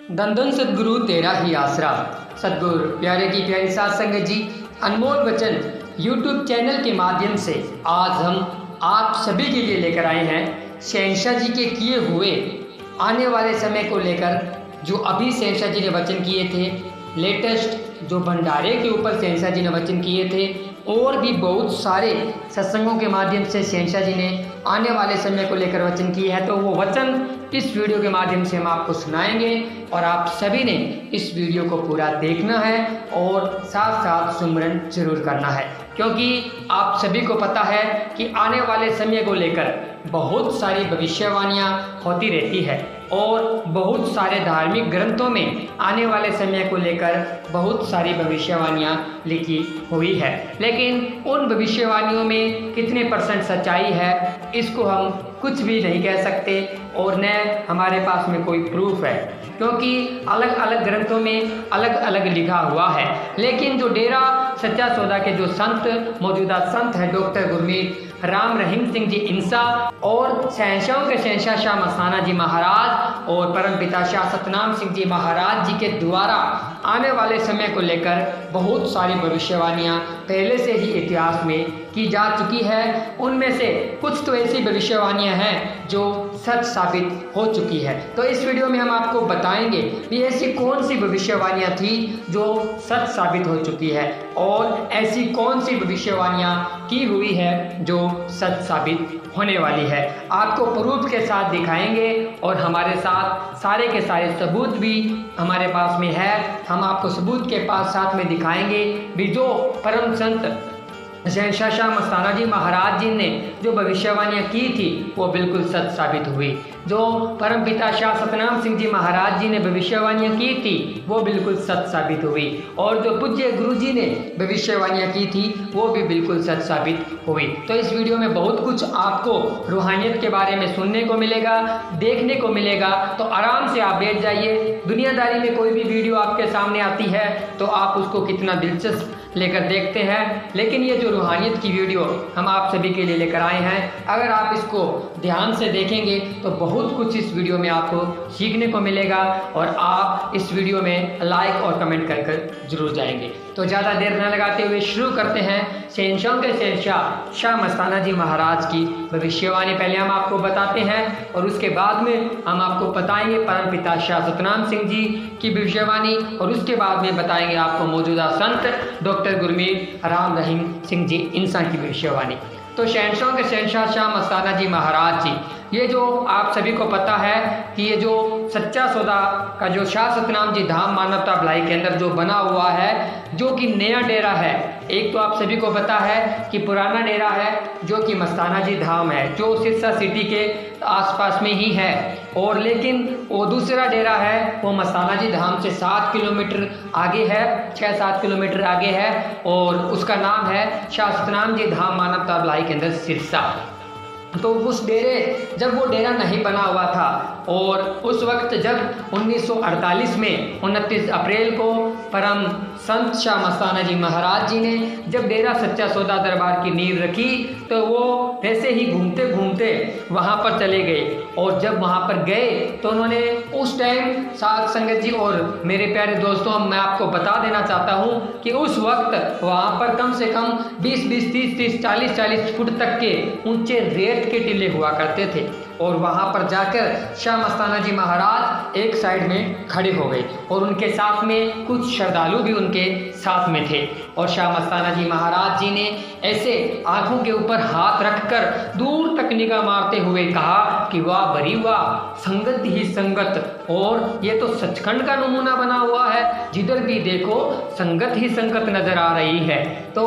धन धन सदगुरु तेरा ही आसरा। सदगुरु प्यारे की प्यारी साध संगत जी, अनमोल वचन यूट्यूब चैनल के माध्यम से आज हम आप सभी के लिए लेकर आए हैं शहंशाह जी के किए हुए आने वाले समय को लेकर। जो अभी शहंशाह जी ने वचन किए थे, लेटेस्ट जो भंडारे के ऊपर शहंशाह जी ने वचन किए थे, और भी बहुत सारे सत्संगों के माध्यम से शहंशाह जी ने आने वाले समय को लेकर वचन किए हैं। तो वो वचन इस वीडियो के माध्यम से हम आपको सुनाएंगे और आप सभी ने इस वीडियो को पूरा देखना है और साथ साथ सुमरन जरूर करना है, क्योंकि आप सभी को पता है कि आने वाले समय को लेकर बहुत सारी भविष्यवाणियाँ होती रहती है और बहुत सारे धार्मिक ग्रंथों में आने वाले समय को लेकर बहुत सारी भविष्यवाणियाँ लिखी हुई है। लेकिन उन भविष्यवाणियों में कितने % सच्चाई है, इसको हम कुछ भी नहीं कह सकते और न हमारे पास में कोई प्रूफ है, क्योंकि अलग अलग ग्रंथों में अलग अलग लिखा हुआ है। लेकिन जो डेरा सच्चा सौदा के जो संत मौजूदा संत है, डॉक्टर गुरमीत राम रहीम सिंह जी इंसा और शहंशाहों के शहंशाह शाह मस्ताना जी महाराज और परमपिता शाह सतनाम सिंह जी महाराज जी के द्वारा आने वाले समय को लेकर बहुत सारी भविष्यवाणियाँ पहले से ही इतिहास में की जा चुकी है। उनमें से कुछ तो ऐसी भविष्यवाणियाँ हैं जो सच साबित हो चुकी है। तो इस वीडियो में हम आपको बताएंगे कि ऐसी कौन सी भविष्यवाणियाँ थी जो सच साबित हो चुकी है और ऐसी कौन सी भविष्यवाणियाँ की हुई है जो सच साबित होने वाली है। आपको प्रूफ के साथ दिखाएंगे और हमारे साथ सारे के सारे सबूत भी हमारे पास में है। हम आपको सबूत के पास साथ में दिखाएंगे भी जो परम संत शहंशाह शाह मस्ताना जी महाराज जी ने जो भविष्यवाणियाँ की थी वो बिल्कुल सच साबित हुई। जो परमपिता शाह सतनाम सिंह जी महाराज जी ने भविष्यवाणियाँ की थी वो बिल्कुल सच साबित हुई, और जो पूज्य गुरु जी ने भविष्यवाणियाँ की थी वो भी बिल्कुल सच साबित हुई। तो इस वीडियो में बहुत कुछ आपको रूहानियत के बारे में सुनने को मिलेगा, देखने को मिलेगा। तो आराम से आप बैठ जाइए। दुनियादारी में कोई भी वीडियो आपके सामने आती है तो आप उसको कितना दिलचस्प लेकर देखते हैं, लेकिन ये जो रूहानियत की वीडियो हम आप सभी के लिए लेकर आए हैं, अगर आप इसको ध्यान से देखेंगे तो बहुत कुछ इस वीडियो में आपको सीखने को मिलेगा और आप इस वीडियो में लाइक और कमेंट कर कर जरूर जाएंगे। तो ज़्यादा देर न लगाते हुए शुरू करते हैं शहंशाहों के शहंशाह शाह मस्ताना जी महाराज की भविष्यवाणी। पहले हम आपको बताते हैं और उसके बाद में हम आपको बताएंगे परमपिता शाह सतनाम सिंह जी की भविष्यवाणी, और उसके बाद में बताएंगे आपको मौजूदा संत डॉक्टर गुरमीत राम रहीम सिंह जी इंसा की भविष्यवाणी। तो शहंशाहों के शहंशाह शाह मस्ताना जी महाराज जी, ये जो आप सभी को पता है कि ये जो सच्चा सौदा का जो शाह सतनाम जी धाम मानवता भलाई के अंदर जो बना हुआ है, जो कि नया डेरा है। एक तो आप सभी को पता है कि पुराना डेरा है जो कि मस्ताना जी धाम है, जो सिरसा सिटी के आसपास में ही है, और लेकिन वो दूसरा डेरा है वो मस्ताना जी धाम से 7 किलोमीटर आगे है, 6-7 किलोमीटर आगे है, और उसका नाम है शाह सतनाम जी धाम मानवता भलाई के अंदर सिरसा। तो उस डेरे जब वो डेरा नहीं बना हुआ था और उस वक्त जब 1948 में 29 अप्रैल को परम संत शाह मस्ताना जी महाराज जी ने जब डेरा सच्चा सौदा दरबार की नींव रखी, तो वो वैसे ही घूमते घूमते वहाँ पर चले गए। और जब वहाँ पर गए तो उन्होंने उस टाइम साध संगत जी और मेरे प्यारे दोस्तों, मैं आपको बता देना चाहता हूँ कि उस वक्त वहाँ पर कम से कम 20-20, 30-30, 40-40 फुट तक के ऊंचे रेत के टीले हुआ करते थे। और वहाँ पर जाकर शाह मस्ताना जी महाराज एक साइड में खड़े हो गए और उनके साथ में कुछ श्रद्धालु भी उनके साथ में थे। और शाह मस्ताना जी महाराज जी ने ऐसे आंखों के ऊपर हाथ रखकर दूर तक निगाह मारते हुए कहा कि वाह बरी वाह, संगत ही संगत। और ये तो सचखंड का नमूना बना हुआ है, जिधर भी देखो संगत ही संगत नजर आ रही है। तो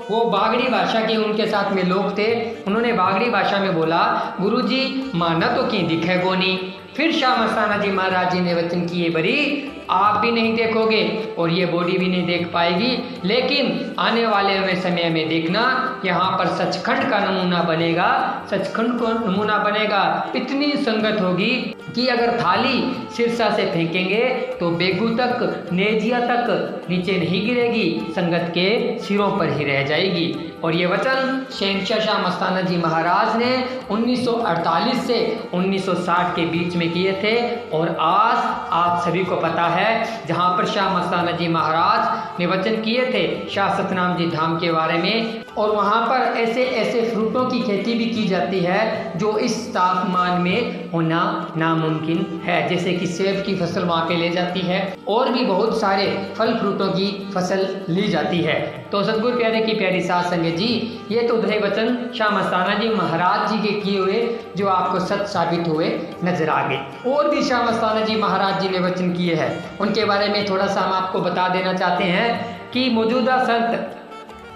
वो बागड़ी भाषा के उनके साथ में लोग थे, उन्होंने बागड़ी भाषा में बोला, गुरुजी माना तो की दिखे गोनी। फिर शाह मस्ताना जी महाराज जी ने वचन किए, बरी आप भी नहीं देखोगे और ये बॉडी भी नहीं देख पाएगी, लेकिन आने वाले समय में देखना यहाँ पर सचखंड का नमूना बनेगा, सचखंड का नमूना बनेगा। इतनी संगत होगी कि अगर थाली सिरसा से फेंकेंगे तो बेगू तक, नेजिया तक नीचे नहीं गिरेगी, संगत के सिरों पर ही रह जाएगी। और ये वचन शहंशाह शाह मस्ताना जी महाराज ने 1948 से 1960 के बीच में किए थे। और आज आप सभी को पता है जहाँ पर शाह मस्ताना जी महाराज ने वचन किए थे शाह सतनाम जी धाम के बारे में, और वहाँ पर ऐसे ऐसे फ्रूटों की खेती भी की जाती है जो इस तापमान में होना नामुमकिन है, जैसे कि सेब की फसल वहाँ पे ले जाती है और भी बहुत सारे फल फ्रूटों की फसल ली जाती है। तो सतगुरु प्यारे की प्यारी साध संगत जी, ये तो थे वचन शाह मस्ताना जी महाराज जी के किए हुए जो आपको सच साबित हुए नजर आ गए। और भी शाह मस्ताना जी महाराज जी ने वचन किए हैं, उनके बारे में थोड़ा सा हम आपको बता देना चाहते हैं कि मौजूदा संत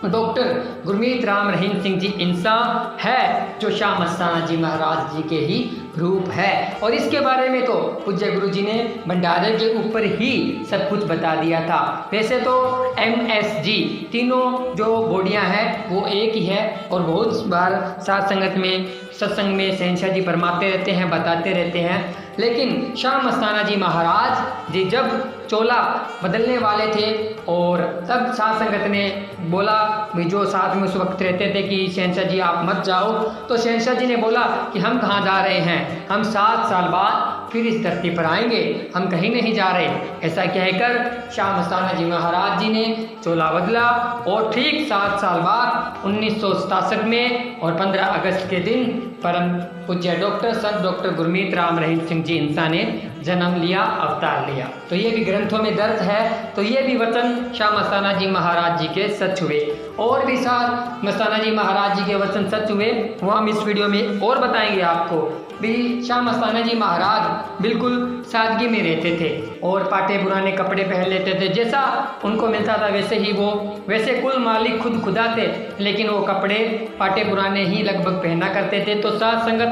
डॉक्टर गुरमीत राम रहीम सिंह जी इंसान है जो शाह मस्ताना जी महाराज जी के ही रूप है। और इसके बारे में तो पूज्य गुरु जी ने भंडारे के ऊपर ही सब कुछ बता दिया था। वैसे तो MSG तीनों जो बॉडियां हैं वो एक ही है, और बहुत बार साथ संगत में सत्संग में शहंशाह जी फरमाते रहते हैं, बताते रहते हैं। लेकिन शाह मस्ताना जी महाराज जी जब चोला बदलने वाले थे और तब साथ संगत ने बोला भी जो साथ में उस वक्त रहते थे कि शहंशाह जी आप मत जाओ, तो शहंशाह जी ने बोला कि हम कहाँ जा रहे हैं, हम 7 साल बाद फिर इस धरती पर आएंगे, हम कहीं नहीं जा रहे। ऐसा कहकर शाह मस्ताना जी महाराज जी ने चोला बदला और ठीक 7 साल बाद 1967 में और 15 अगस्त के दिन परम पूज्य डॉक्टर गुरमीत राम रहीम सिंह जी इंसान ने जन्म लिया, अवतार लिया। तो ये भी ग्रंथों में दर्ज है। तो ये भी वचन शाह मस्ताना जी महाराज जी के सच हुए। और भी शाह मस्ताना जी महाराज जी के वचन सच हुए, वो हम इस वीडियो में और बताएंगे आपको। भी शाह मस्ताना जी महाराज बिल्कुल सादगी में रहते थे और पाटे पुराने कपड़े पहन लेते थे, जैसा उनको मिलता था वैसे ही वो, वैसे कुल मालिक खुद खुदा थे, लेकिन वो कपड़े पाटे पुराने ही लगभग पहना करते थे। तो साध संगत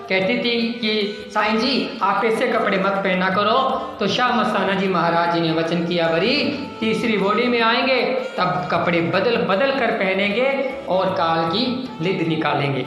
कहती थी कि साईं जी आप ऐसे कपड़े मत पहना करो। तो शाह मस्ताना जी महाराज जी ने वचन किया, बरी तीसरी बॉडी में आएंगे तब कपड़े बदल बदल कर पहनेंगे और काल की लिद निकालेंगे।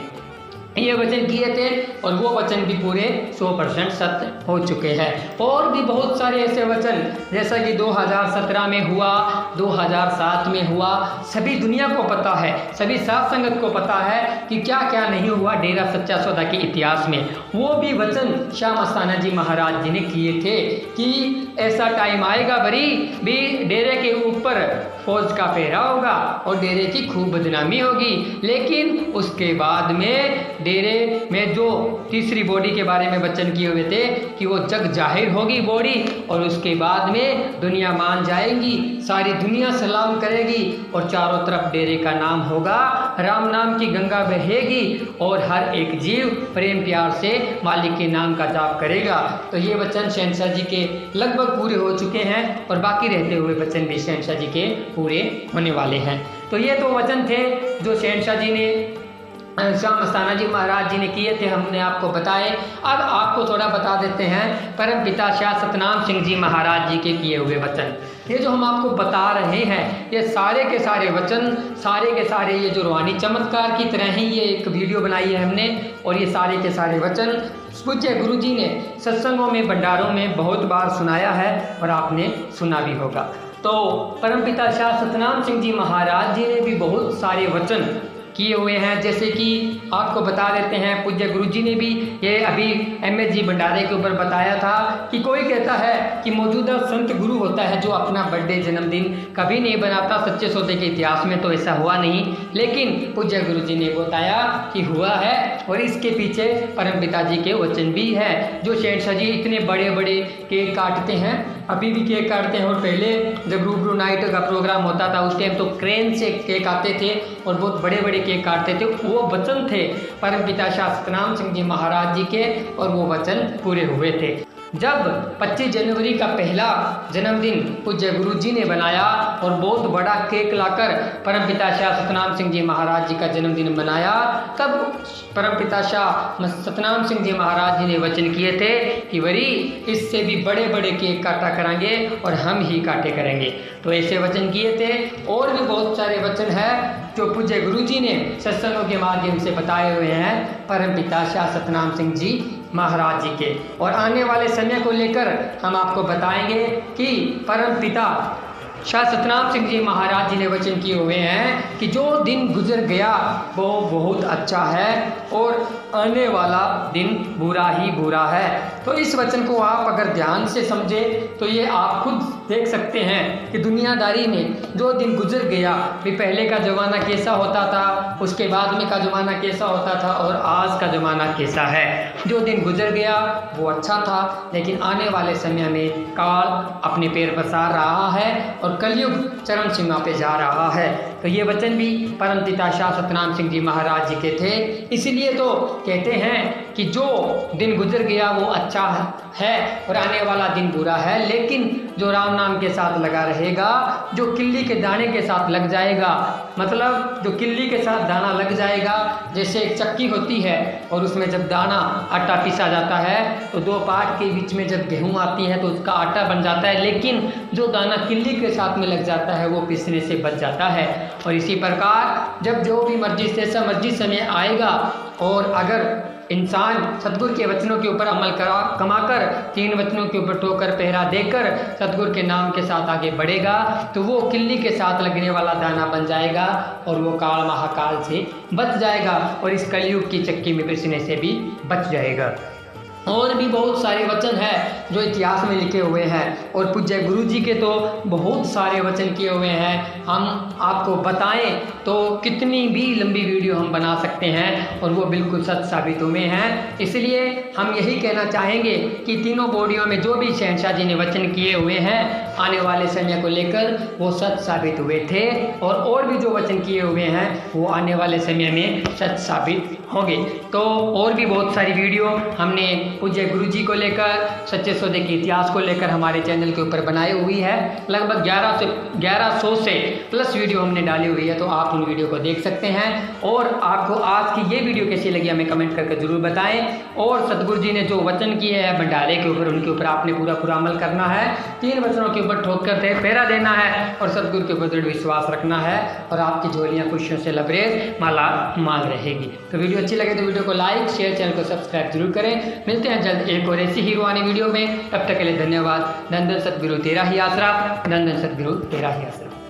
ये वचन किए थे और वो वचन भी पूरे 100% सत्य हो चुके हैं। और भी बहुत सारे ऐसे वचन जैसा कि 2017 में हुआ, 2007 में हुआ, सभी दुनिया को पता है, सभी साध संगत को पता है कि क्या क्या नहीं हुआ डेरा सच्चा सौदा के इतिहास में। वो भी वचन शाह मस्ताना जी महाराज जी ने किए थे कि ऐसा टाइम आएगा बरी भी डेरे के ऊपर फौज का पहरा होगा और डेरे की खूब बदनामी होगी, लेकिन उसके बाद में डेरे में जो तीसरी बॉडी के बारे में वचन किए हुए थे कि वो जग जाहिर होगी बॉडी, और उसके बाद में दुनिया मान जाएगी, सारी दुनिया सलाम करेगी और चारों तरफ डेरे का नाम होगा, राम नाम की गंगा बहेगी और हर एक जीव प्रेम प्यार से मालिक के नाम का जाप करेगा। तो ये वचन शहंशाह जी के लगभग पूरे हो चुके हैं और बाकी रहते हुए वचन भी शहंशाह जी के पूरे होने वाले हैं। तो ये तो वचन थे जो शहंशाह जी ने शाह मस्ताना जी महाराज जी ने किए थे, हमने आपको बताए। अब आपको थोड़ा बता देते हैं परम पिता शाह सतनाम सिंह जी महाराज जी के किए हुए वचन। ये जो हम आपको बता रहे हैं ये सारे के सारे वचन, सारे के सारे ये जो रूहानी चमत्कार की तरह ही ये एक वीडियो बनाई है हमने, और ये सारे के सारे वचन पूज्य गुरु जी ने सत्संगों में भंडारों में बहुत बार सुनाया है और आपने सुना भी होगा। तो परमपिता शाह सतनाम सिंह जी महाराज जी ने भी बहुत सारे वचन किए हुए हैं, जैसे कि आपको बता देते हैं पूज्य गुरु जी ने भी ये अभी MSG भंडारे के ऊपर बताया था कि कोई कहता है कि मौजूदा संत गुरु होता है जो अपना बर्थडे जन्मदिन कभी नहीं बनाता, सच्चे सौदे के इतिहास में तो ऐसा हुआ नहीं, लेकिन पूज्य गुरु जी ने बताया कि हुआ है और इसके पीछे परम पिता जी के वचन भी है। जो शहंशाह जी इतने बड़े बड़े केक काटते हैं, अभी भी केक काटते हैं, और पहले जब रूबरू नाइट का प्रोग्राम होता था उस टाइम तो क्रेन से केक आते थे और बहुत बड़े बड़े केक काटते थे। वो वचन थे परम पिता शाह सतनाम सिंह जी महाराज जी के और वो वचन पूरे हुए थे। जब 25 जनवरी का पहला जन्मदिन पूज्य गुरु जी ने बनाया और बहुत बड़ा केक लाकर परमपिता शाह सतनाम सिंह जी महाराज जी का जन्मदिन मनाया, तब परमपिता शाह सतनाम सिंह जी महाराज जी ने वचन किए थे कि वरी इससे भी बड़े बड़े केक काटा करेंगे और हम ही काटे करेंगे। तो ऐसे वचन किए थे। और भी बहुत सारे वचन हैं जो पूज्य गुरु जी ने सत्संगों के माध्यम से बताए हुए हैं परमपिता शाह सतनाम सिंह जी महाराज जी के। और आने वाले समय को लेकर हम आपको बताएंगे कि परमपिता शाह सतनाम सिंह जी महाराज जी ने वचन किए हुए हैं कि जो दिन गुजर गया वो बहुत अच्छा है और आने वाला दिन बुरा ही बुरा है। तो इस वचन को आप अगर ध्यान से समझे तो ये आप खुद देख सकते हैं कि दुनियादारी में जो दिन गुजर गया, भी पहले का ज़माना कैसा होता था, उसके बाद में का ज़माना कैसा होता था और आज का ज़माना कैसा है। जो दिन गुजर गया वो अच्छा था, लेकिन आने वाले समय में काल अपने पैर पसार रहा है और कलयुग चरम सीमा पे जा रहा है। तो ये वचन भी परमपिता शाह सतनाम सिंह जी महाराज जी के थे। इसलिए तो कहते हैं कि जो दिन गुजर गया वो अच्छा है और आने वाला दिन बुरा है, लेकिन जो राम नाम के साथ लगा रहेगा, जो किल्ली के दाने के साथ लग जाएगा, मतलब जो किल्ली के साथ दाना लग जाएगा, जैसे एक चक्की होती है और उसमें जब दाना आटा पीसा जाता है तो दो पार्ट के बीच में जब गेहूँ आती है तो उसका आटा बन जाता है, लेकिन जो दाना किल्ली के साथ में लग जाता है वो पीसने से बच जाता है। और इसी प्रकार जब जो भी मर्जी से मर्जी समय आएगा और अगर इंसान सतगुरु के वचनों के ऊपर अमल कमाकर, तीन वचनों के ऊपर ठोकर पहरा देकर सतगुरु के नाम के साथ आगे बढ़ेगा तो वो किल्ली के साथ लगने वाला दाना बन जाएगा और वो काल महाकाल से बच जाएगा और इस कलयुग की चक्की में पिसने से भी बच जाएगा। और भी बहुत सारे वचन हैं जो इतिहास में लिखे हुए हैं और पूज्य गुरु जी के तो बहुत सारे वचन किए हुए हैं। हम आपको बताएं तो कितनी भी लंबी वीडियो हम बना सकते हैं और वो बिल्कुल सच साबित हुए हैं। इसलिए हम यही कहना चाहेंगे कि तीनों बॉडियों में जो भी शहंशाह जी ने वचन किए हुए हैं आने वाले समय को लेकर वो सच साबित हुए थे और भी जो वचन किए हुए हैं वो आने वाले समय में सच साबित होंगे। तो और भी बहुत सारी वीडियो हमने पूज्य गुरु जी को लेकर, सच्चे सौदे के इतिहास को लेकर हमारे चैनल के ऊपर बनाई हुई है। लगभग 1100 से प्लस वीडियो हमने डाली हुई है, तो आप उन वीडियो को देख सकते हैं। और आपको आज की ये वीडियो कैसी लगी हमें कमेंट करके ज़रूर बताएं। और सतगुरु जी ने जो वचन किए हैं भंडारे के ऊपर, उनके ऊपर आपने पूरा अमल करना है। तीन वचनों के ऊपर ठोक कर पहरा देना है और सतगुरु के ऊपर दृढ़ विश्वास रखना है और आपकी झोलियाँ खुशियों से लबरेज माला माल रहेगी। तो वीडियो अच्छी लगे तो वीडियो को लाइक शेयर, चैनल को सब्सक्राइब जरूर करें। मिलते हैं जल्द एक और ऐसी ही रूहानी वीडियो में। तब तक के लिए धन्यवाद। धन धन सतगुरु तेरा ही आसरा, धन धन सतगुरु तेरा ही आसरा।